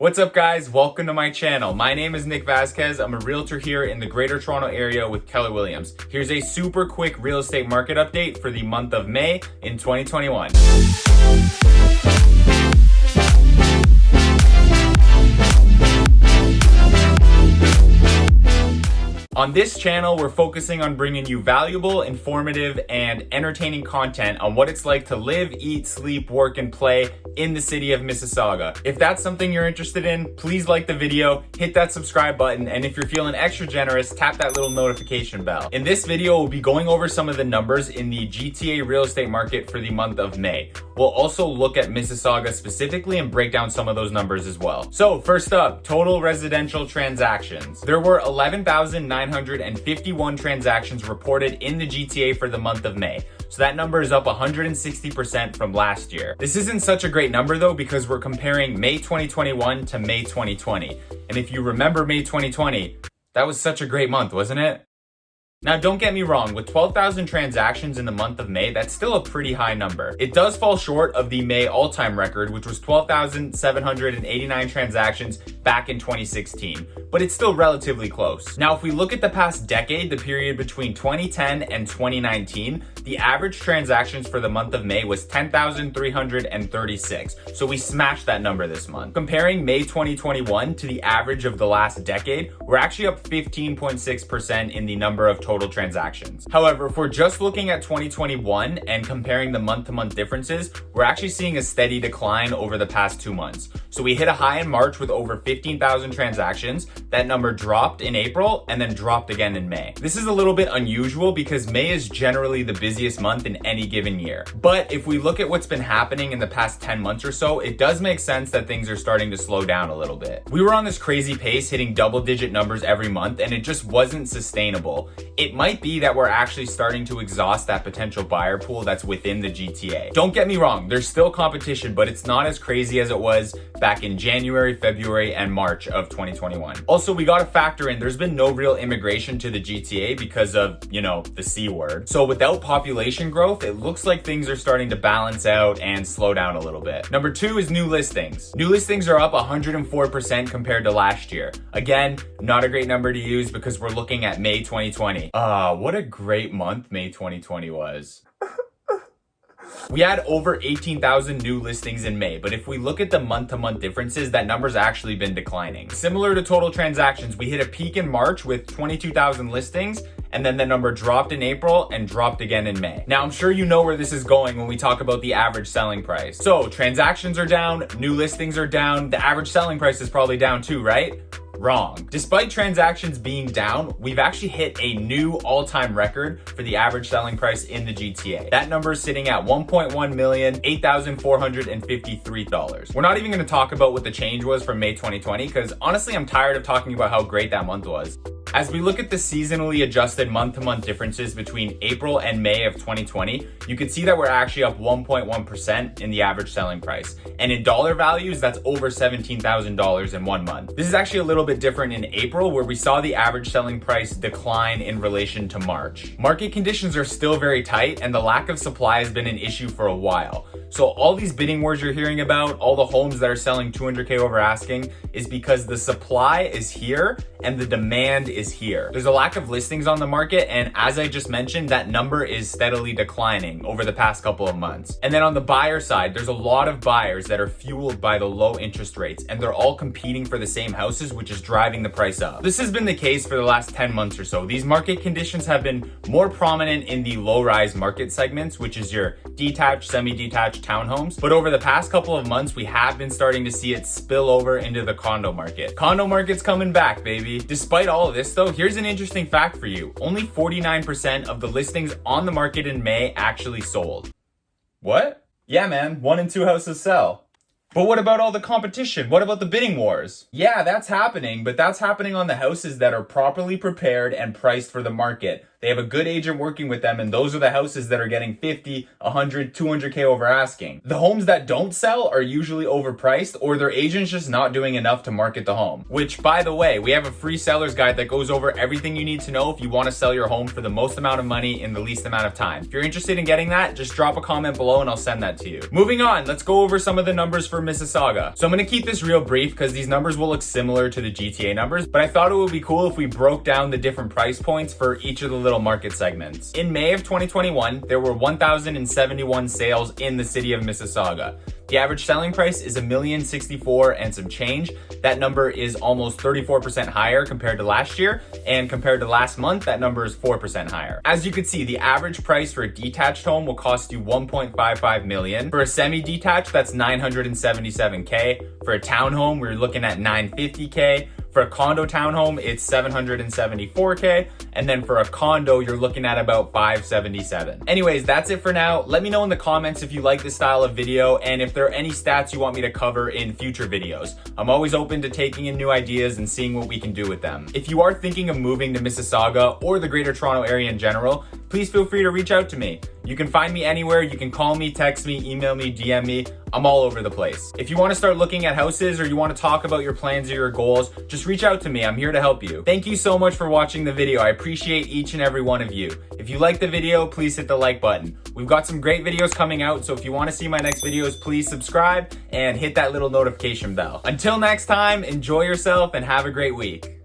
What's up guys, welcome to my channel. My name is Nick Vazquez. I'm a realtor here in the Greater Toronto area with Keller Williams. Here's a super quick real estate market update for the month of May in 2021. On this channel, we're focusing on bringing you valuable, informative, and entertaining content on what it's like to live, eat, sleep, work, and play in the city of Mississauga. If that's something you're interested in, please like the video, hit that subscribe button, and if you're feeling extra generous, tap that little notification bell. In this video, we'll be going over some of the numbers in the GTA real estate market for the month of May. We'll also look at Mississauga specifically and break down some of those numbers as well. So first up, total residential transactions. There were 11,951 transactions reported in the GTA for the month of May. So that number is up 160% from last year. This isn't such a great number though because we're comparing May 2021 to May 2020. And if you remember May 2020, that was such a great month, wasn't it? Now, don't get me wrong, with 12,000 transactions in the month of May, that's still a pretty high number. It does fall short of the May all-time record, which was 12,789 transactions back in 2016, but it's still relatively close. Now, if we look at the past decade, the period between 2010 and 2019, the average transactions for the month of May was 10,336. So we smashed that number this month. Comparing May 2021 to the average of the last decade, we're actually up 15.6% in the number of total transactions. However, if we're just looking at 2021 and comparing the month-to-month differences, we're actually seeing a steady decline over the past 2 months. So we hit a high in March with over 15,000 transactions. That number dropped in April and then dropped again in May. This is a little bit unusual because May is generally the busiest month in any given year. But if we look at what's been happening in the past 10 months or so, it does make sense that things are starting to slow down a little bit. We were on this crazy pace hitting double-digit numbers every month and it just wasn't sustainable. It might be that we're actually starting to exhaust that potential buyer pool that's within the GTA. Don't get me wrong, there's still competition, but it's not as crazy as it was back in January, February, and March of 2021. Also, we gotta factor in, there's been no real immigration to the GTA because of, the C word. So without population growth, it looks like things are starting to balance out and slow down a little bit. Number 2 is new listings. New listings are up 104% compared to last year. Again, not a great number to use because we're looking at May 2020. What a great month May 2020 was. We had over 18,000 new listings in May, but if we look at the month-to-month differences, that number's actually been declining. Similar to total transactions, we hit a peak in March with 22,000 listings, and then the number dropped in April and dropped again in May. Now, I'm sure you know where this is going when we talk about the average selling price. So transactions are down, new listings are down, the average selling price is probably down too, right? Wrong. Despite transactions being down, we've actually hit a new all-time record for the average selling price in the GTA. That number is sitting at $1.1 million, $8,453. We're not even going to talk about what the change was from May 2020 because honestly, I'm tired of talking about how great that month was. As we look at the seasonally adjusted month-to-month differences between April and May of 2020, you can see that we're actually up 1.1% in the average selling price. And in dollar values, that's over $17,000 in 1 month. This is actually a little bit different in April, where we saw the average selling price decline in relation to March. Market conditions are still very tight, and the lack of supply has been an issue for a while. So all these bidding wars you're hearing about, all the homes that are selling 200K over asking, is because the supply is here and the demand is here. There's a lack of listings on the market, and as I just mentioned, that number is steadily declining over the past couple of months. And then on the buyer side, there's a lot of buyers that are fueled by the low interest rates, and they're all competing for the same houses, which is driving the price up. This has been the case for the last 10 months or so. These market conditions have been more prominent in the low-rise market segments, which is your detached, semi-detached townhomes. But over the past couple of months, we have been starting to see it spill over into the condo market. Condo market's coming back, baby. Despite all of this though, here's an interesting fact for you. Only 49% of the listings on the market in May actually sold. What? Yeah, man, 1 in 2 houses sell. But what about all the competition? What about the bidding wars? Yeah, that's happening, but that's happening on the houses that are properly prepared and priced for the market. They have a good agent working with them, and those are the houses that are getting 50, 100, 200K over asking. The homes that don't sell are usually overpriced, or their agent's just not doing enough to market the home. Which, by the way, we have a free seller's guide that goes over everything you need to know if you want to sell your home for the most amount of money in the least amount of time. If you're interested in getting that, just drop a comment below and I'll send that to you. Moving on, let's go over some of the numbers for Mississauga. So I'm going to keep this real brief because these numbers will look similar to the GTA numbers, but I thought it would be cool if we broke down the different price points for each of the little market segments. In May of 2021, there were 1,071 sales in the city of Mississauga. The average selling price is $1,064,000 and some change. That number is almost 34% higher compared to last year, and compared to last month, that number is 4% higher. As you can see, the average price for a detached home will cost you $1.55 million. For a semi-detached, that's $977K. For a townhome, we're looking at $950K. For a condo townhome, it's $774K. And then for a condo, you're looking at about $577. Anyways, that's it for now. Let me know in the comments if you like this style of video and if there are any stats you want me to cover in future videos. I'm always open to taking in new ideas and seeing what we can do with them. If you are thinking of moving to Mississauga or the Greater Toronto area in general, please feel free to reach out to me. You can find me anywhere. You can call me, text me, email me, DM me. I'm all over the place. If you want to start looking at houses or you want to talk about your plans or your goals, just reach out to me. I'm here to help you. Thank you so much for watching the video. I appreciate each and every one of you. If you like the video, please hit the like button. We've got some great videos coming out, so if you want to see my next videos, please subscribe and hit that little notification bell. Until next time, enjoy yourself and have a great week.